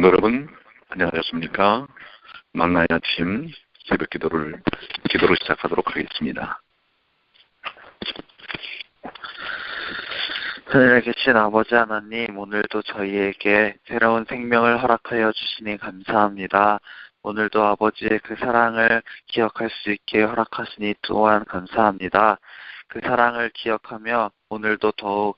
여러분, 안녕하셨습니까? 만나의 아침 새벽 기도로 시작하도록 하겠습니다. 하늘에 계신 아버지 하나님, 오늘도 저희에게 새로운 생명을 허락하여 주시니 감사합니다. 오늘도 아버지의 그 사랑을 기억할 수 있게 허락하시니 또한 감사합니다. 그 사랑을 기억하며 오늘도 더욱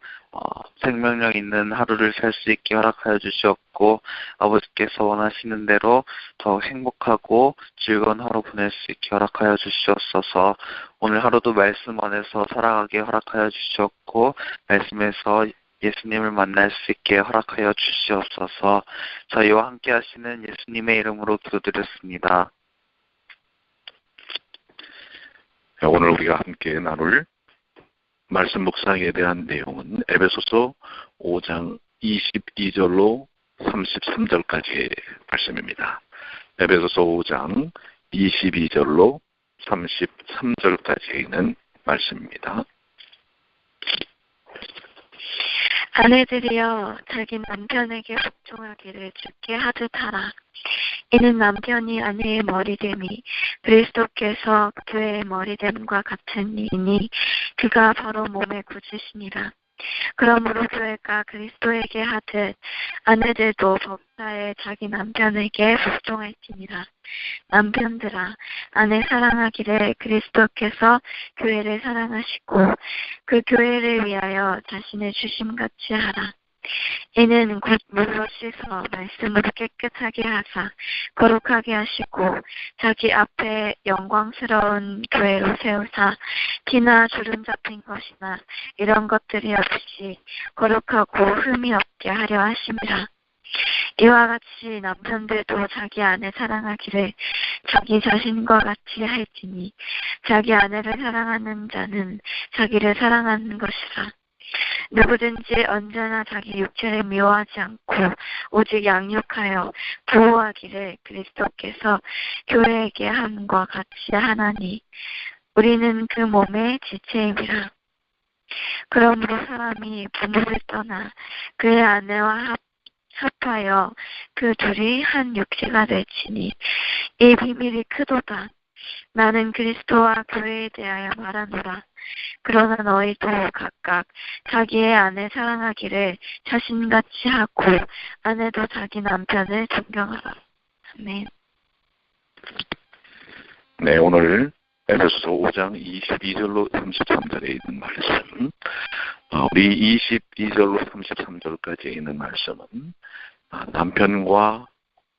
생명력 있는 하루를 살 수 있게 허락하여 주시옵고, 아버지께서 원하시는 대로 더욱 행복하고 즐거운 하루 보낼 수 있게 허락하여 주시옵소서. 오늘 하루도 말씀 안에서 살아가게 허락하여 주시옵고, 말씀에서 예수님을 만날 수 있게 허락하여 주시옵소서. 저희와 함께 하시는 예수님의 이름으로 기도드렸습니다. 오늘 우리가 함께 나눌 말씀 묵상에 대한 내용은 에베소서 5장 22절로 33절까지의 말씀입니다. 에베소서 5장 22절로 33절까지에 있는 말씀입니다. 아내들이여 자기 남편에게 복종하기를 주께 하듯 하라. 이는 남편이 아내의 머리됨이 그리스도께서 교회의 머리됨과 같은 이니 그가 바로 몸의 구주시니라. 그러므로 교회가 그리스도에게 하듯 아내들도 법사에 자기 남편에게 복종할지니라. 남편들아, 아내 사랑하기를 그리스도께서 교회를 사랑하시고 그 교회를 위하여 자신을 주심같이 하라. 이는 곧 물로 씻어 말씀으로 깨끗하게 하사 거룩하게 하시고 자기 앞에 영광스러운 교회로 세우사 티나 주름 잡힌 것이나 이런 것들이 없이 거룩하고 흠이 없게 하려 하심이라. 이와 같이 남편들도 자기 아내 사랑하기를 자기 자신과 같이 할지니 자기 아내를 사랑하는 자는 자기를 사랑하는 것이라. 누구든지 언제나 자기 육체를 미워하지 않고 오직 양육하여 보호하기를 그리스도께서 교회에게 함과 같이 하나니 우리는 그 몸의 지체임이라. 그러므로 사람이 부모를 떠나 그의 아내와 합하여 그 둘이 한 육체가 될지니 이 비밀이 크도다. 나는 그리스도와 교회에 대하여 말하노라. 그러나 너희도 각각 자기의 아내 사랑하기를 자신같이 하고 아내도 자기 남편을 존경하라. 아멘. 네, 오늘 에베소서 5장 22절로 33절에 있는 말씀, 우리 22절로 33절까지 있는 말씀은 남편과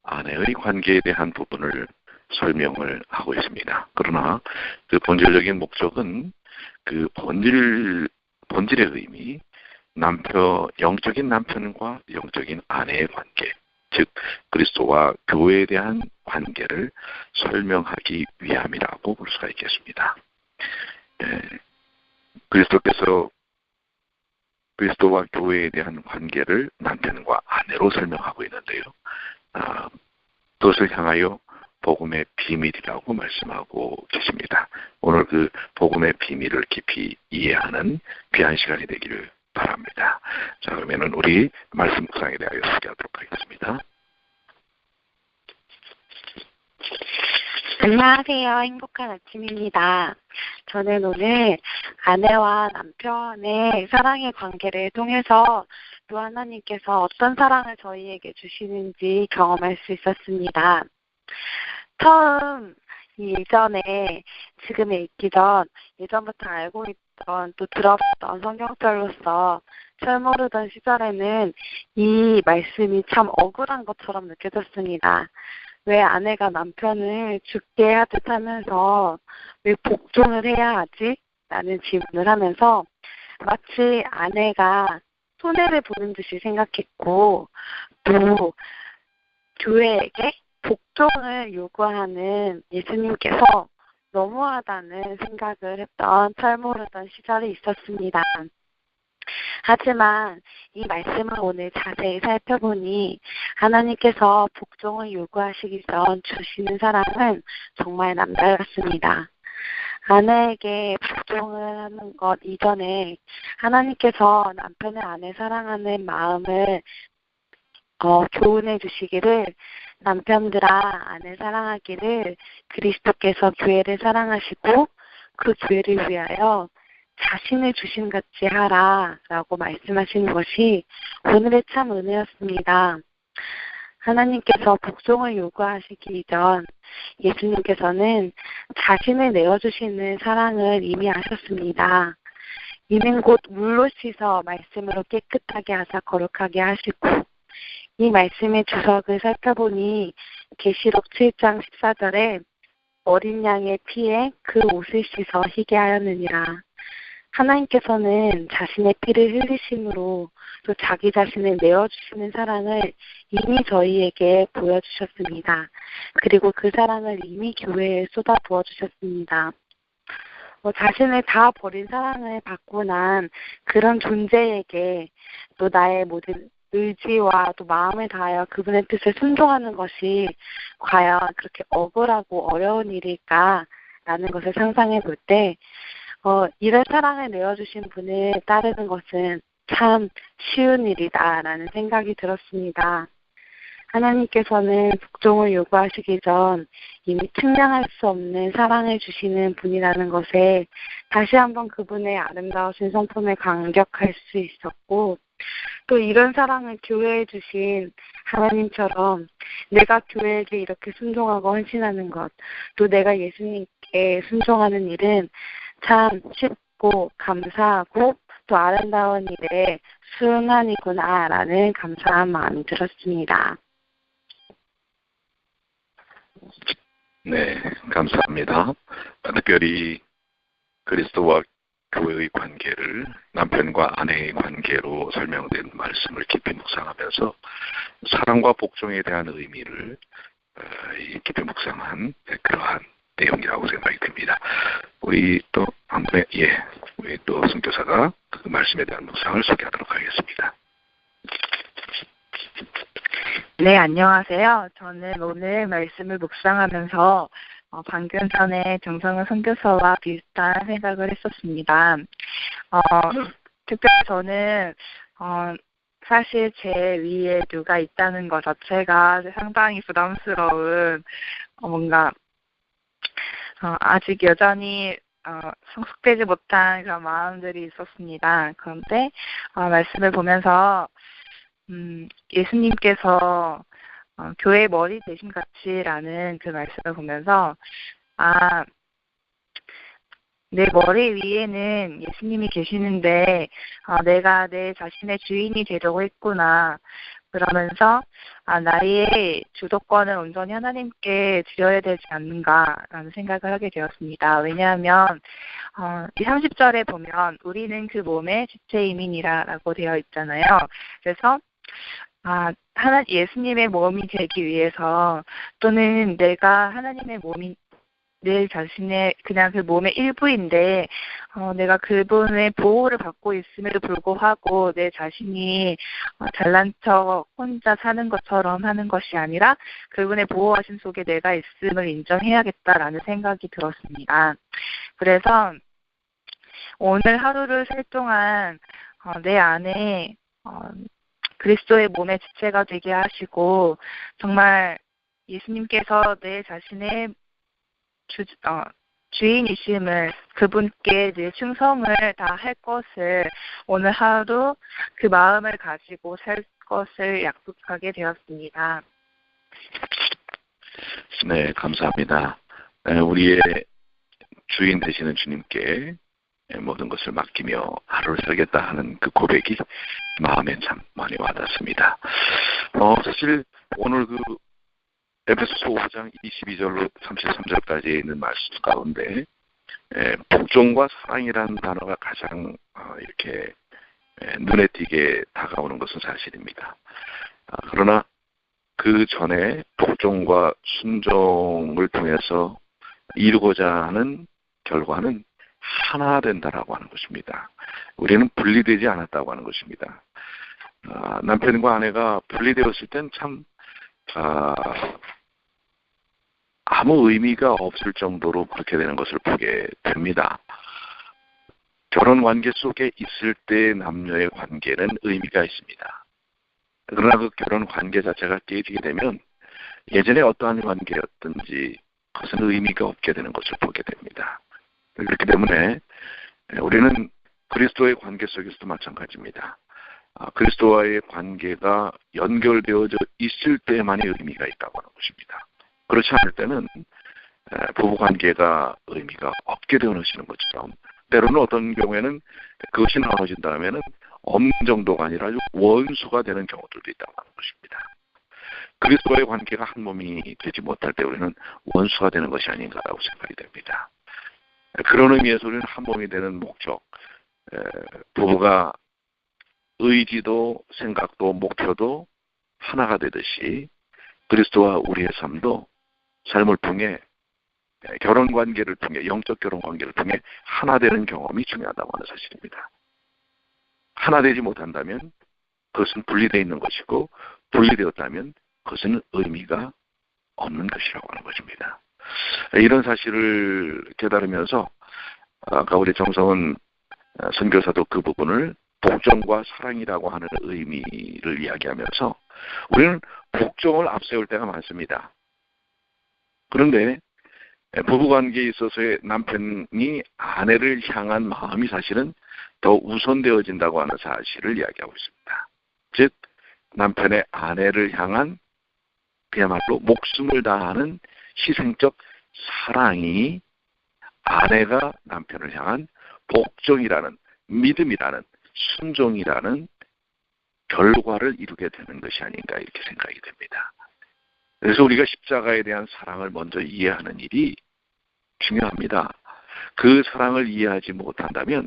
아내의 관계에 대한 부분을 설명을 하고 있습니다. 그러나 그 본질적인 목적은 그 본질의 의미, 영적인 남편과 영적인 아내의 관계, 즉 그리스도와 교회에 대한 관계를 설명하기 위함이라고 볼 수가 있겠습니다. 그리스도께서 그리스도와 교회에 대한 관계를 남편과 아내로 설명하고 있는데요. 그것을 향하여 복음의 비밀이라고 말씀하고 계십니다. 오늘 그 복음의 비밀을 깊이 이해하는 귀한 시간이 되기를 바랍니다. 자, 그러면은 우리 말씀 묵상에 대하여 소개하도록 하겠습니다. 안녕하세요. 행복한 아침입니다. 저는 오늘 아내와 남편의 사랑의 관계를 통해서 또 하나님께서 어떤 사랑을 저희에게 주시는지 경험할 수 있었습니다. 처음 예전에 지금에 있기 전 예전부터 알고 있던 또 들었던 성경절로서 철모르던 시절에는 이 말씀이 참 억울한 것처럼 느껴졌습니다. 왜 아내가 남편을 죽게 하듯 하면서 왜 복종을 해야 하지? 라는 질문을 하면서 마치 아내가 손해를 보는 듯이 생각했고 또 교회에게 복종을 요구하는 예수님께서 너무하다는 생각을 했던 철모르던 시절이 있었습니다. 하지만 이 말씀을 오늘 자세히 살펴보니 하나님께서 복종을 요구하시기 전 주시는 사랑은 정말 남달랐습니다. 아내에게 복종을 하는 것 이전에 하나님께서 남편을 아내 사랑하는 마음을 교훈해 주시기를 남편들아 아내 사랑하기를 그리스도께서 교회를 사랑하시고 그 교회를 위하여 자신을 주신 같이 하라라고 말씀하시는 것이 오늘의 참 은혜였습니다. 하나님께서 복종을 요구하시기 이전 예수님께서는 자신을 내어주시는 사랑을 이미 하셨습니다. 이는 곧 물로 씻어 말씀으로 깨끗하게 하사 거룩하게 하시고 이 말씀의 주석을 살펴보니 계시록 7장 14절에 어린 양의 피에 그 옷을 씻어 희게 하였느니라. 하나님께서는 자신의 피를 흘리심으로 또 자기 자신을 내어주시는 사랑을 이미 저희에게 보여주셨습니다. 그리고 그 사랑을 이미 교회에 쏟아 부어주셨습니다. 자신을 다 버린 사랑을 받고 난 그런 존재에게 또 나의 모든 의지와 또 마음을 다하여 그분의 뜻을 순종하는 것이 과연 그렇게 억울하고 어려운 일일까라는 것을 상상해 볼 때 이런 사랑을 내어주신 분을 따르는 것은 참 쉬운 일이다라는 생각이 들었습니다. 하나님께서는 복종을 요구하시기 전 이미 측량할 수 없는 사랑을 주시는 분이라는 것에 다시 한번 그분의 아름다우신 성품을 감격할 수 있었고 또 이런 사랑을 교회에 주신 하나님처럼 내가 교회에게 이렇게 순종하고 헌신하는 것, 또 내가 예수님께 순종하는 일은 참 쉽고 감사하고 또 아름다운 일에 순환이구나라는 감사한 마음이 들었습니다. 네, 감사합니다. 특별히 그리스도와 교회의 관계를 남편과 아내의 관계로 설명된 말씀을 깊이 묵상하면서 사랑과 복종에 대한 의미를 깊이 묵상한 그러한 내용이라고 생각이 듭니다. 우리 또 한 분의 우리 또 선교사가 그 말씀에 대한 묵상을 소개하도록 하겠습니다. 네, 안녕하세요. 저는 오늘 말씀을 묵상하면서 방금 전에 정성은 선교사와 비슷한 생각을 했었습니다. 특별히 저는 사실 제 위에 누가 있다는 것 자체가 상당히 부담스러운 뭔가 아직 여전히 성숙되지 못한 그런 마음들이 있었습니다. 그런데 말씀을 보면서 예수님께서 교회의 머리 되심 같이라는 그 말씀을 보면서 내 머리 위에는 예수님이 계시는데 내가 내 자신의 주인이 되려고 했구나. 그러면서 나의 주도권을 온전히 하나님께 드려야 되지 않는가라는 생각을 하게 되었습니다. 왜냐하면 이 30절에 보면 우리는 그 몸의 지체이민이라고 되어 있잖아요. 그래서 예수님의 몸이 되기 위해서 또는 내가 하나님의 몸이 내 자신의 그냥 그 몸의 일부인데 내가 그분의 보호를 받고 있음에도 불구하고 내 자신이 잘난 척 혼자 사는 것처럼 하는 것이 아니라 그분의 보호하심 속에 내가 있음을 인정해야겠다라는 생각이 들었습니다. 그래서 오늘 하루를 살 동안 내 안에 그리스도의 몸의 지체가 되게 하시고 정말 예수님께서 내 자신의 주인이심을 그분께 늘 충성을 다 할 것을 오늘 하루 그 마음을 가지고 살 것을 약속하게 되었습니다. 네, 감사합니다. 우리의 주인 되시는 주님께 모든 것을 맡기며 하루를 살겠다 하는 그 고백이 마음에 참 많이 와닿습니다. 사실 오늘 그 에베소서 5장 22절로 33절까지 있는 말씀 가운데 복종과 사랑이라는 단어가 가장 이렇게 눈에 띄게 다가오는 것은 사실입니다. 그러나 그 전에 복종과 순종을 통해서 이루고자 하는 결과는 하나 된다라고 하는 것입니다. 우리는 분리되지 않았다고 하는 것입니다. 남편과 아내가 분리되었을 땐 참 아무 의미가 없을 정도로 그렇게 되는 것을 보게 됩니다. 결혼 관계 속에 있을 때 남녀의 관계는 의미가 있습니다. 그러나 그 결혼 관계 자체가 깨지게 되면 예전에 어떠한 관계였든지 그것은 의미가 없게 되는 것을 보게 됩니다. 그렇기 때문에 우리는 그리스도의 관계 속에서도 마찬가지입니다. 그리스도와의 관계가 연결되어져 있을 때만이 의미가 있다고 하는 것입니다. 그렇지 않을 때는 부부관계가 의미가 없게 되어지는 것처럼 때로는 어떤 경우에는 그것이 나눠진 다음에는 없는 정도가 아니라 아주 원수가 되는 경우들도 있다고 하는 것입니다. 그리스도와의 관계가 한 몸이 되지 못할 때 우리는 원수가 되는 것이 아닌가라고 생각이 됩니다. 그런 의미에서 우리는 한 몸이 되는 목적, 부부가 의지도 생각도 목표도 하나가 되듯이 그리스도와 우리의 삶도 삶을 통해 결혼관계를 통해 영적 결혼관계를 통해 하나 되는 경험이 중요하다고 하는 사실입니다. 하나 되지 못한다면 그것은 분리되어 있는 것이고 분리되었다면 그것은 의미가 없는 것이라고 하는 것입니다. 이런 사실을 깨달으면서 아까 우리 정성은 선교사도 그 부분을 복종과 사랑이라고 하는 의미를 이야기하면서 우리는 복종을 앞세울 때가 많습니다. 그런데 부부관계에 있어서의 남편이 아내를 향한 마음이 사실은 더 우선되어진다고 하는 사실을 이야기하고 있습니다. 즉 남편의 아내를 향한 그야말로 목숨을 다하는 희생적 사랑이 아내가 남편을 향한 복종이라는 믿음이라는 순종이라는 결과를 이루게 되는 것이 아닌가 이렇게 생각이 됩니다. 그래서 우리가 십자가에 대한 사랑을 먼저 이해하는 일이 중요합니다. 그 사랑을 이해하지 못한다면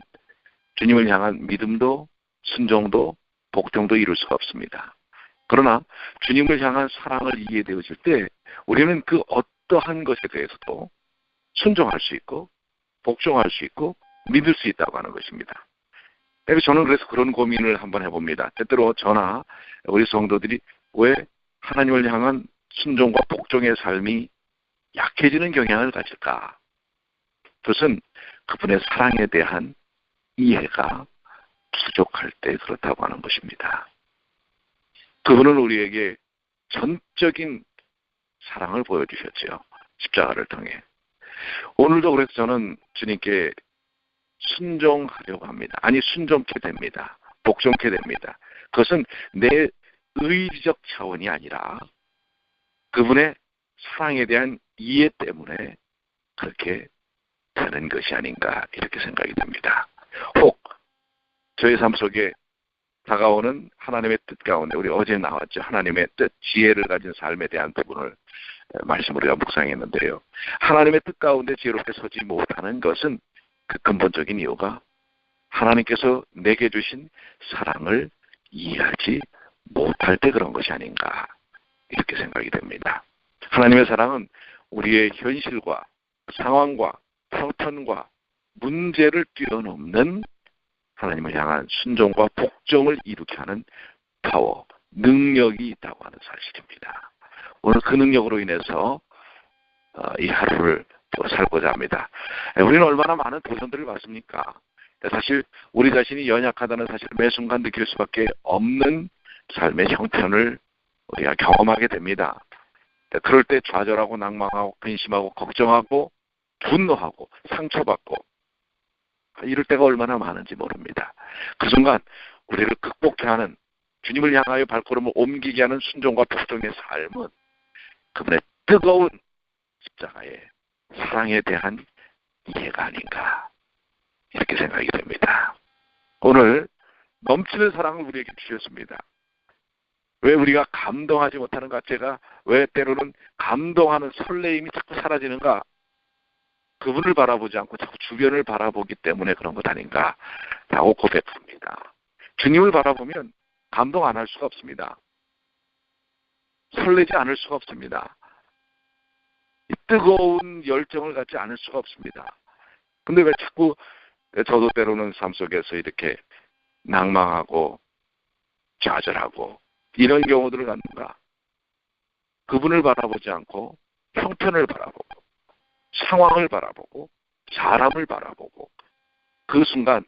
주님을 향한 믿음도 순종도 복종도 이룰 수가 없습니다. 그러나 주님을 향한 사랑을 이해되어질 때 우리는 그 어떠한 것에 대해서도 순종할 수 있고 복종할 수 있고 믿을 수 있다고 하는 것입니다. 저는 그래서 그런 고민을 한번 해봅니다. 때때로 저나 우리 성도들이 왜 하나님을 향한 순종과 복종의 삶이 약해지는 경향을 가질까? 그것은 그분의 사랑에 대한 이해가 부족할 때 그렇다고 하는 것입니다. 그분은 우리에게 전적인 사랑을 보여주셨죠. 십자가를 통해. 오늘도 그래서 저는 주님께 순종하려고 합니다. 아니 순종케 됩니다. 복종케 됩니다. 그것은 내 의지적 차원이 아니라 그분의 사랑에 대한 이해 때문에 그렇게 되는 것이 아닌가 이렇게 생각이 됩니다. 혹 저희 삶 속에 다가오는 하나님의 뜻 가운데 우리 어제 나왔죠. 하나님의 뜻, 지혜를 가진 삶에 대한 부분을 말씀으로 우리가 묵상했는데요. 하나님의 뜻 가운데 지혜롭게 서지 못하는 것은 그 근본적인 이유가 하나님께서 내게 주신 사랑을 이해하지 못할 때 그런 것이 아닌가 이렇게 생각이 됩니다. 하나님의 사랑은 우리의 현실과 상황과 형편과 문제를 뛰어넘는 하나님을 향한 순종과 복종을 이루게 하는 파워, 능력이 있다고 하는 사실입니다. 오늘 그 능력으로 인해서 이 하루를 또 살고자 합니다. 우리는 얼마나 많은 도전들을 받습니까? 사실 우리 자신이 연약하다는 사실을 매 순간 느낄 수밖에 없는 삶의 형편을 우리가 경험하게 됩니다. 그럴 때 좌절하고 낭망하고 근심하고 걱정하고 분노하고 상처받고 이럴 때가 얼마나 많은지 모릅니다. 그 순간 우리를 극복해 하는 주님을 향하여 발걸음을 옮기게 하는 순종과 복종의 삶은 그분의 뜨거운 십자가의 사랑에 대한 이해가 아닌가 이렇게 생각이 됩니다. 오늘 넘치는 사랑을 우리에게 주셨습니다. 왜 우리가 감동하지 못하는가? 제가 왜 때로는 감동하는 설레임이 자꾸 사라지는가? 그분을 바라보지 않고 자꾸 주변을 바라보기 때문에 그런 것 아닌가라고 고백합니다. 주님을 바라보면 감동 안 할 수가 없습니다. 설레지 않을 수가 없습니다. 뜨거운 열정을 갖지 않을 수가 없습니다. 근데 왜 자꾸 저도 때로는 삶 속에서 이렇게 낭망하고 좌절하고 이런 경우들을 갖는가? 그분을 바라보지 않고 형편을 바라보고 상황을 바라보고 사람을 바라보고 그 순간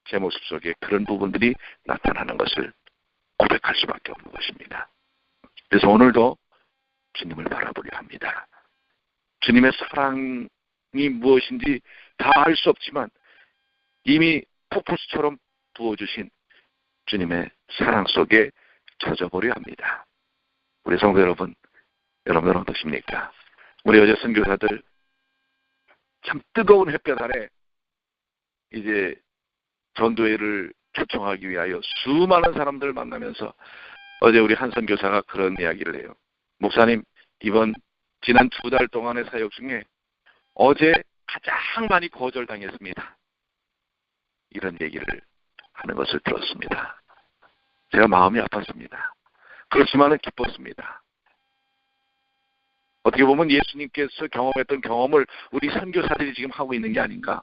제 모습 속에 그런 부분들이 나타나는 것을 고백할 수밖에 없는 것입니다. 그래서 오늘도 주님을 바라보려 합니다. 주님의 사랑이 무엇인지 다 알 수 없지만 이미 폭포수처럼 부어주신 주님의 사랑 속에 젖어보려 합니다. 우리 성도 여러분, 여러분은 어떠십니까? 우리 어제 선교사들 참 뜨거운 햇볕 아래 이제 전도회를 초청하기 위하여 수많은 사람들을 만나면서 어제 우리 한 선교사가 그런 이야기를 해요. 목사님, 지난 2달 동안의 사역 중에 어제 가장 많이 거절당했습니다. 이런 얘기를 하는 것을 들었습니다. 제가 마음이 아팠습니다. 그렇지만은 기뻤습니다. 어떻게 보면 예수님께서 경험했던 경험을 우리 선교사들이 지금 하고 있는 게 아닌가.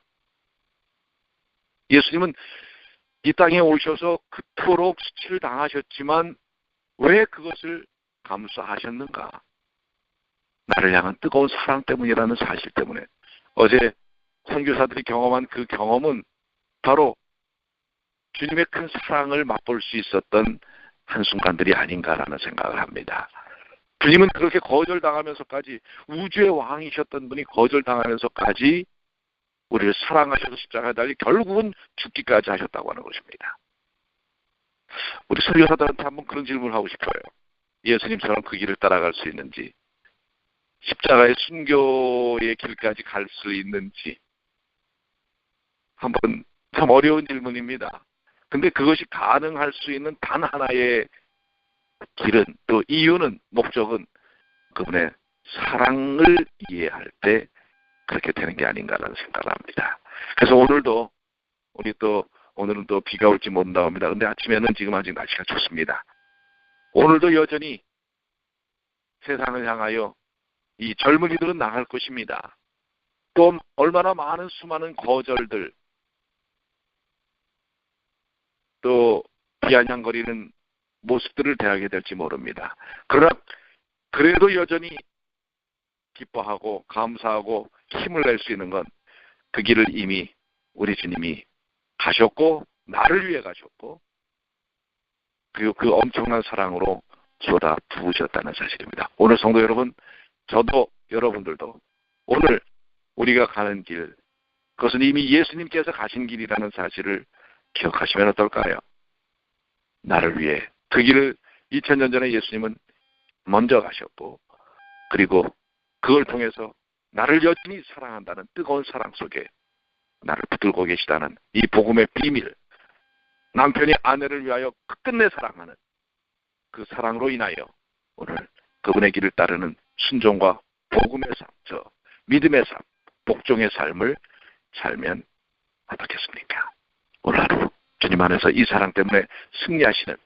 예수님은 이 땅에 오셔서 그토록 수치를 당하셨지만 왜 그것을 감수하셨는가? 나를 향한 뜨거운 사랑 때문이라는 사실 때문에 어제 선교사들이 경험한 그 경험은 바로 주님의 큰 사랑을 맛볼 수 있었던 한순간들이 아닌가라는 생각을 합니다. 주님은 그렇게 거절당하면서까지, 우주의 왕이셨던 분이 거절당하면서까지 우리를 사랑하셔서 십자가에 달리 결국은 죽기까지 하셨다고 하는 것입니다. 우리 선교사들한테 한번 그런 질문을 하고 싶어요. 예수님처럼 그 길을 따라갈 수 있는지, 십자가의 순교의 길까지 갈 수 있는지, 한번 참 어려운 질문입니다. 근데 그것이 가능할 수 있는 단 하나의 길은, 또 이유는, 목적은 그분의 사랑을 이해할 때 그렇게 되는 게 아닌가라는 생각을 합니다. 그래서 오늘은 또 비가 올지 모른다고 합니다. 근데 아침에는 지금 아직 날씨가 좋습니다. 오늘도 여전히 세상을 향하여 이 젊은이들은 나갈 것입니다. 또 얼마나 많은 수많은 거절들, 또 비아냥거리는 모습들을 대하게 될지 모릅니다. 그러나 그래도 여전히 기뻐하고 감사하고 힘을 낼 수 있는 건 그 길을 이미 우리 주님이 가셨고, 나를 위해 가셨고, 그리고 그 엄청난 사랑으로 쏟아 부으셨다는 사실입니다. 오늘 성도 여러분, 저도 여러분들도 오늘 우리가 가는 길, 그것은 이미 예수님께서 가신 길이라는 사실을 기억하시면 어떨까요? 나를 위해 그 길을 2000년 전에 예수님은 먼저 가셨고, 그리고 그걸 통해서 나를 여전히 사랑한다는 뜨거운 사랑 속에 나를 붙들고 계시다는 이 복음의 비밀, 남편이 아내를 위하여 끝끝내 사랑하는 그 사랑으로 인하여 오늘 그분의 길을 따르는 순종과 복음의 삶, 믿음의 삶, 복종의 삶을 살면 어떻겠습니까? 오늘 하루 주님 안에서 이 사랑 때문에 승리하시는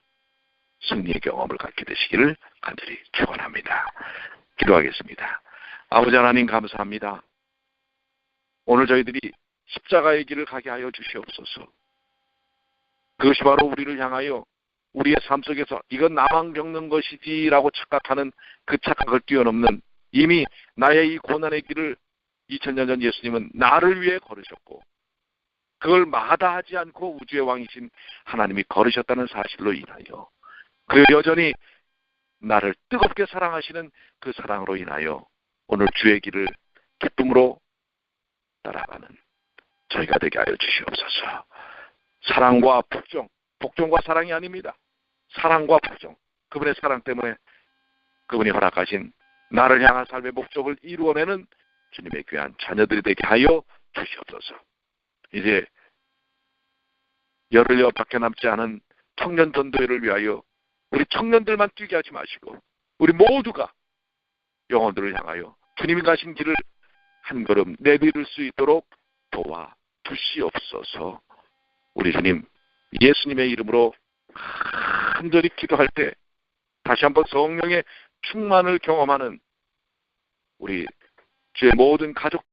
승리의 경험을 갖게 되시기를 간절히 축원합니다. 기도하겠습니다. 아버지 하나님, 감사합니다. 오늘 저희들이 십자가의 길을 가게 하여 주시옵소서. 그것이 바로 우리를 향하여 우리의 삶 속에서 이건 나만 겪는 것이지라고 착각하는 그 착각을 뛰어넘는, 이미 나의 이 고난의 길을 2000년 전 예수님은 나를 위해 걸으셨고, 그걸 마다하지 않고 우주의 왕이신 하나님이 걸으셨다는 사실로 인하여, 그 여전히 나를 뜨겁게 사랑하시는 그 사랑으로 인하여 오늘 주의 길을 기쁨으로 따라가는 저희가 되게 하여 주시옵소서. 사랑과 복종, 복종과 사랑이 아닙니다. 사랑과 복종, 그분의 사랑 때문에 그분이 허락하신 나를 향한 삶의 목적을 이루어내는 주님의 귀한 자녀들이 되게 하여 주시옵소서. 이제 열흘여 밖에 남지 않은 청년 전도회를 위하여 우리 청년들만 뛰게 하지 마시고 우리 모두가 영혼들을 향하여 주님이 가신 길을 한 걸음 내디딜 수 있도록 도와주시옵소서. 우리 주님 예수님의 이름으로 간절히 기도할 때 다시 한번 성령의 충만을 경험하는 우리 주의 모든 가족